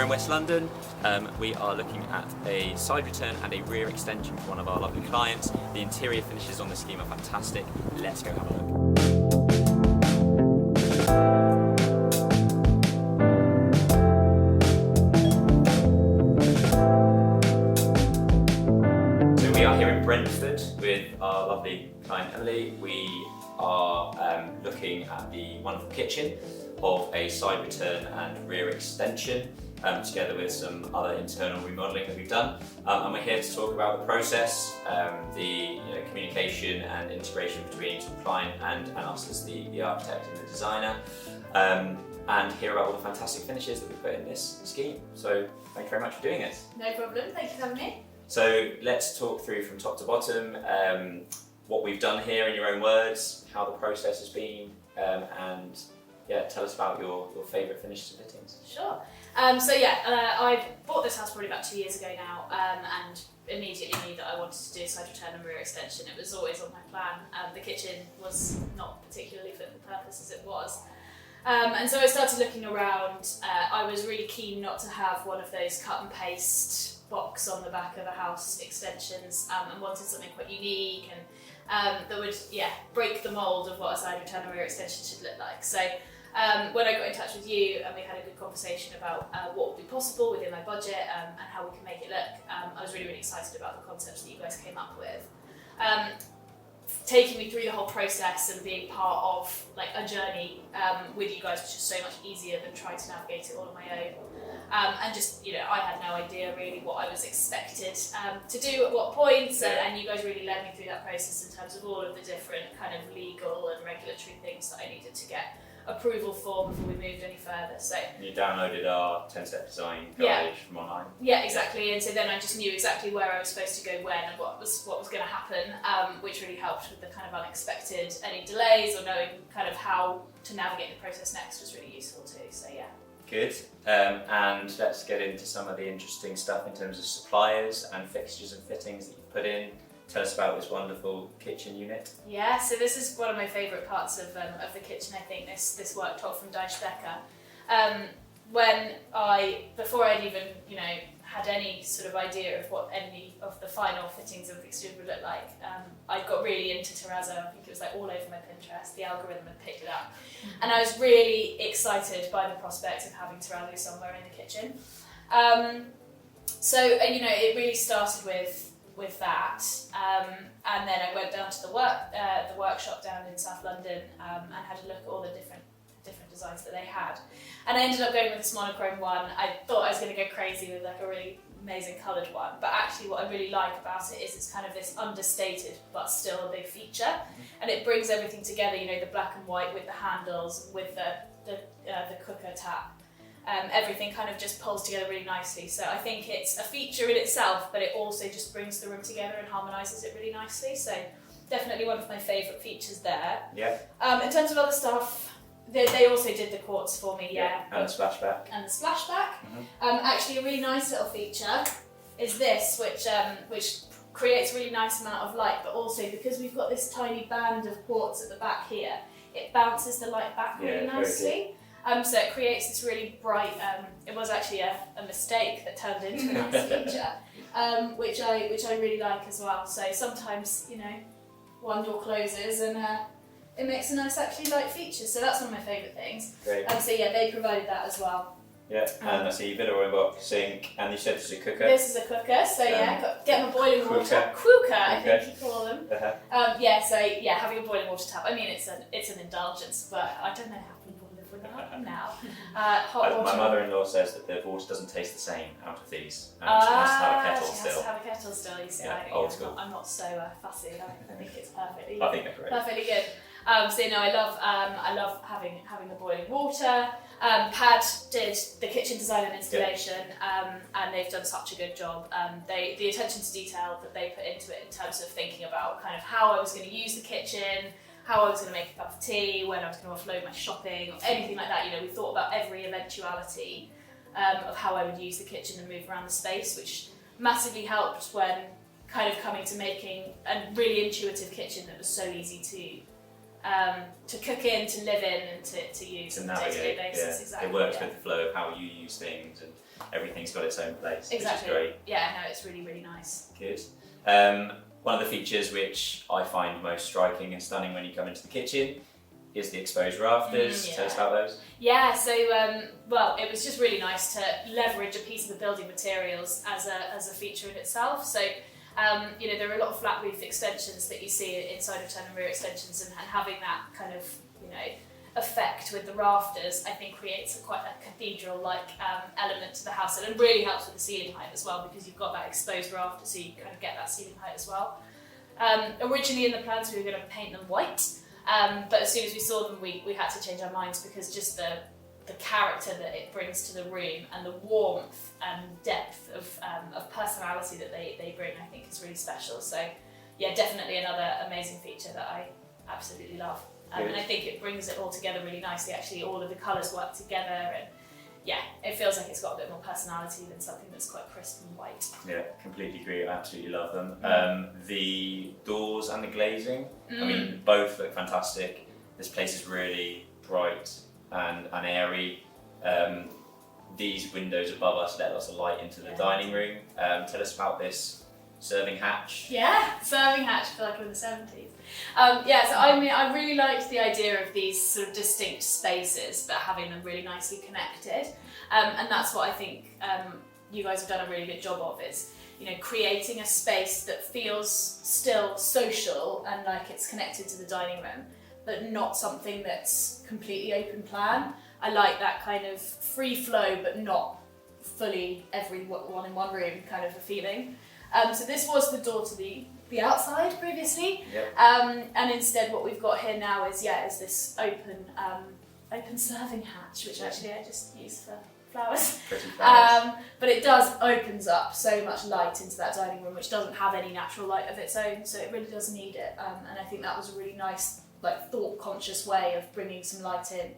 Here in West London, we are looking at a side return and a rear extension for one of our lovely clients. The interior finishes on this scheme are fantastic. Let's go have a look. So we are here in Brentford with our lovely client Emily. We are looking at the wonderful kitchen of a side return and rear extension, together with some other internal remodelling that we've done. And we're here to talk about the process, the communication and integration between the client and us as the architect and the designer, and hear about all the fantastic finishes that we put in this scheme. So thank you very much for doing this. No problem, thank you for having me. So let's talk through from top to bottom what we've done here in your own words, how the process has been, and yeah, tell us about your favourite finishes and fittings. Sure. I bought this house probably about 2 years ago now, and immediately knew that I wanted to do a side return and rear extension. It was always on my plan. The kitchen was not particularly fit for purpose as it was. And so I started looking around. I was really keen not to have one of those cut and paste box on the back of a house extensions, and wanted something quite unique and that would break the mould of what a side return and rear extension should look like. So when I got in touch with you and we had a good conversation about what would be possible within my budget and how we can make it look, I was really, really excited about the concepts that you guys came up with. Taking me through the whole process and being part of a journey with you guys was just so much easier than trying to navigate it all on my own. And just, I had no idea really what I was expected to do at what points, and you guys really led me through that process in terms of all of the different kind of legal and regulatory things that I needed to get approval for before we moved any further. So you downloaded our 10-step design guide from online. Yeah, exactly. And so then I just knew exactly where I was supposed to go when and what was going to happen, which really helped with the kind of unexpected any delays or knowing kind of how to navigate the process next was really useful too. So yeah. Good. And let's get into some of the interesting stuff in terms of suppliers and fixtures and fittings that you've put in. Tell us about this wonderful kitchen unit. Yeah, so this is one of my favourite parts of the kitchen, I think, this worktop from Diespeker. Before I'd even, had any sort of idea of what any of the final fittings and fixtures would look like, I got really into Terrazzo. I think it was all over my Pinterest. The algorithm had picked it up. And I was really excited by the prospect of having Terrazzo somewhere in the kitchen. It really started with that, and then I went down to the workshop down in South London and had a look at all the different designs that they had, and I ended up going with this monochrome one. I thought I was going to go crazy with a really amazing coloured one, but actually what I really like about it is it's kind of this understated but still a big feature, and it brings everything together. The black and white with the handles, with the cooker tap. Everything kind of just pulls together really nicely. So I think it's a feature in itself, but it also just brings the room together and harmonises it really nicely. So definitely one of my favourite features there. Yeah. In terms of other stuff, they also did the quartz for me, And the splashback. And the splashback. Actually, a really nice little feature is this, which creates a really nice amount of light, but also because we've got this tiny band of quartz at the back here, it bounces the light back really nicely. So it creates this really bright, it was actually a mistake that turned into a nice feature, which I really like as well. So sometimes, one door closes and it makes a nice actually light feature. So that's one of my favourite things. Great. They provided that as well. Yeah, and I see video inbox, sink, and you said this is a cooker. This is a cooker, so get my boiling water. Quooker, I think you call them. Having a boiling water tap. I mean, it's an indulgence, but I don't know how people live without them now. Hot water. My mother-in-law says that the water doesn't taste the same out of these. She has to have a kettle she still. Has to have a kettle still. You see, old school. I'm not so fussy. I think it's perfectly. I think they're great. Perfectly good. I love having the boiling water. Pad did the kitchen design and installation, and they've done such a good job. The attention to detail that they put into it in terms of thinking about kind of how I was going to use the kitchen, how I was going to make a cup of tea, when I was going to offload my shopping, or anything like that. We thought about every eventuality of how I would use the kitchen and move around the space, which massively helped when kind of coming to making a really intuitive kitchen that was so easy to to cook in, to live in, and to use To on a day-to-day navigate, basis. Exactly. It works with the flow of how you use things, and everything's got its own place, Exactly. which is great. Yeah, no, it's really, really nice. Good. One of the features which I find most striking and stunning when you come into the kitchen is the exposed rafters. Yeah. Tell us about those. Yeah, so well, it was just really nice to leverage a piece of the building materials as a feature in itself. So you know, there are a lot of flat roof extensions that you see inside of turn and rear extensions, and having that kind of, you know, effect with the rafters, I think creates quite a cathedral-like element to the house, and it really helps with the ceiling height as well, because you've got that exposed rafter, so you kind of get that ceiling height as well. Originally in the plans we were going to paint them white, but as soon as we saw them we had to change our minds, because just the character that it brings to the room and the warmth and depth of personality that they bring, I think is really special. So yeah, definitely another amazing feature that I absolutely love. And I think it brings it all together really nicely. Actually, all of the colours work together, and yeah, it feels like it's got a bit more personality than something that's quite crisp and white. Yeah, completely agree. I absolutely love them. The doors and the glazing, I mean, both look fantastic. This place is really bright and airy. These windows above us let lots of light into the dining room. Tell us about this serving hatch. Yeah, serving hatch, I feel like we're in the 70s. Yeah, so I mean, I really liked the idea of these sort of distinct spaces, but having them really nicely connected. And that's what I think you guys have done a really good job of, is, you know, creating a space that feels still social and like it's connected to the dining room, but not something that's completely open plan. I like that kind of free flow, but not fully everyone in one room kind of a feeling. So this was the door to the outside previously, and instead what we've got here now is this open serving hatch, which actually I just use for flowers. Pretty flowers. But it opens up so much light into that dining room, which doesn't have any natural light of its own, so it really does need it. And I think that was a really nice, like, thought-conscious way of bringing some light in,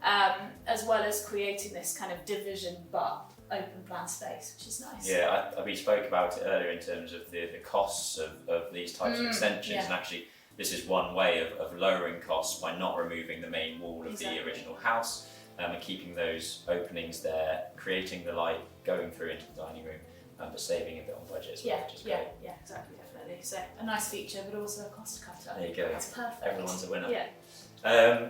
as well as creating this kind of division but open plan space, which is nice. Yeah, we spoke about it earlier in terms of the costs of these types of extensions, and actually this is one way of lowering costs by not removing the main wall of the original house, and keeping those openings there, creating the light going through into the dining room, but saving a bit on budget as well, which is great. Yeah, exactly, definitely. So a nice feature, but also a cost cutter. There you go. That's perfect. Everyone's a winner. Yeah.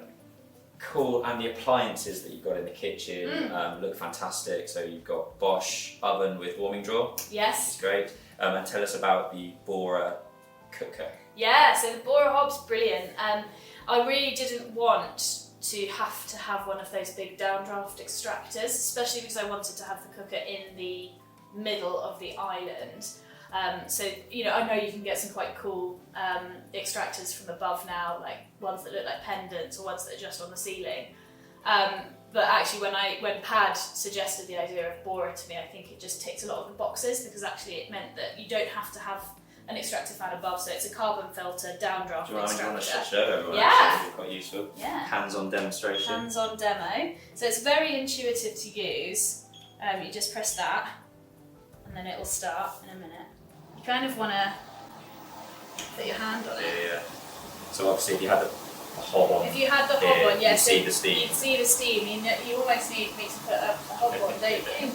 Cool, and the appliances that you've got in the kitchen look fantastic. So you've got Bosch oven with warming drawer. Yes. It's great. And tell us about the BORA cooker. Yeah, so the BORA hob's brilliant. I really didn't want to have one of those big downdraught extractors, especially because I wanted to have the cooker in the middle of the island. So, you know, I know you can get some quite cool extractors from above now, like ones that look like pendants or ones that are just on the ceiling. But actually when Pad suggested the idea of BORA to me, I think it just ticked a lot of the boxes, because actually it meant that you don't have to have an extractor fan above, so it's a carbon filter downdraught extractor. Do you want to show everyone? Yeah. It's quite useful. Yeah. Hands-on demonstration. Hands-on demo. So it's very intuitive to use. You just press that, and then it will start in a minute. You kind of want to put your hand on it. Yeah. So obviously if you had the hob on, if you had the hob on, you'd see the steam. You'd see the steam. You almost need me to put a hob on, don't you?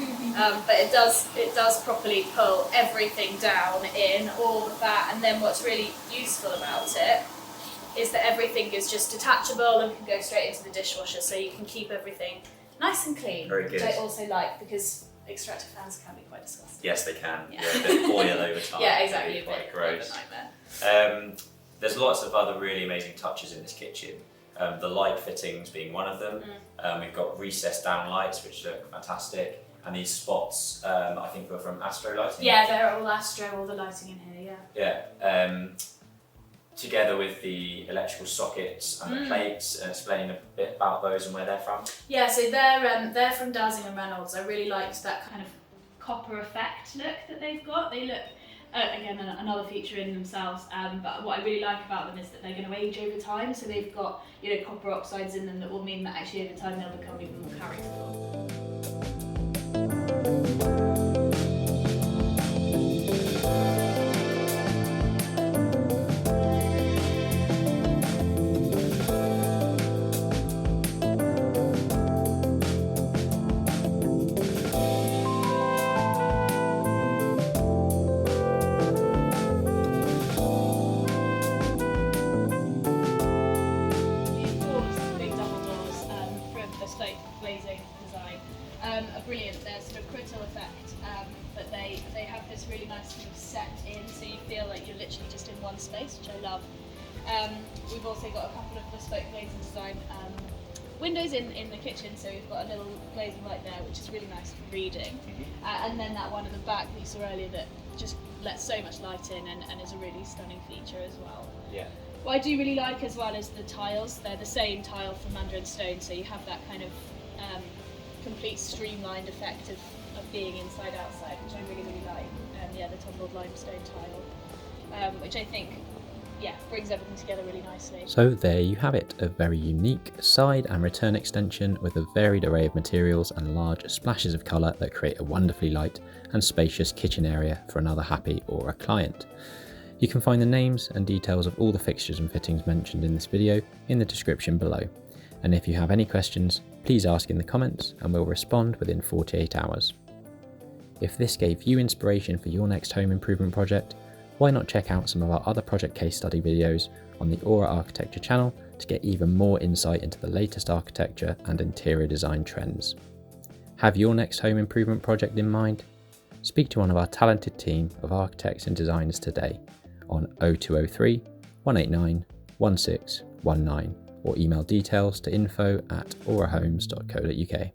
But it does properly pull everything down in, all of that, and then what's really useful about it is that everything is just detachable and can go straight into the dishwasher, so you can keep everything nice and clean. Very good. Which I also like, because extractor fans can be quite disgusting. Yes, they can. Yeah. Yeah, they boil over time. Yeah, exactly. Quite a bit gross. of a nightmare. There's lots of other really amazing touches in this kitchen. The light fittings being one of them. We've got recessed down lights, which look fantastic. And these spots, I think were from Astro lighting. Yeah, they're all Astro, all the lighting in here, Yeah. Together with the electrical sockets and the plates, and explain a bit about those and where they're from. Yeah, so they're from Dowsing and Reynolds. I really liked that kind of copper effect look that they've got. They look, again, another feature in themselves, but what I really like about them is that they're going to age over time, so they've got, you know, copper oxides in them that will mean that actually over time they'll become even more characterful. are brilliant. They're sort of crystal effect, but they have this really nice sort of set in, so you feel like you're literally just in one space, which I love. We've also got a couple of bespoke glazing design windows in the kitchen, so we've got a little glazing light there, which is really nice for reading. And then that one at the back that you saw earlier that just lets so much light in and is a really stunning feature as well. Yeah. What I do really like as well is the tiles. They're the same tile from Mandarin Stone, so you have that kind of complete streamlined effect of being inside outside, which I really like. Yeah, the tumbled limestone tile, which I think brings everything together really nicely. So there you have it, a very unique side and return extension with a varied array of materials and large splashes of colour that create a wonderfully light and spacious kitchen area for another happy BORA client. You can find the names and details of all the fixtures and fittings mentioned in this video in the description below. And if you have any questions, please ask in the comments and we'll respond within 48 hours. If this gave you inspiration for your next home improvement project, why not check out some of our other project case study videos on the BORA Architecture channel to get even more insight into the latest architecture and interior design trends. Have your next home improvement project in mind? Speak to one of our talented team of architects and designers today on 0203 189 1619 or email details to info@borahomes.co.uk.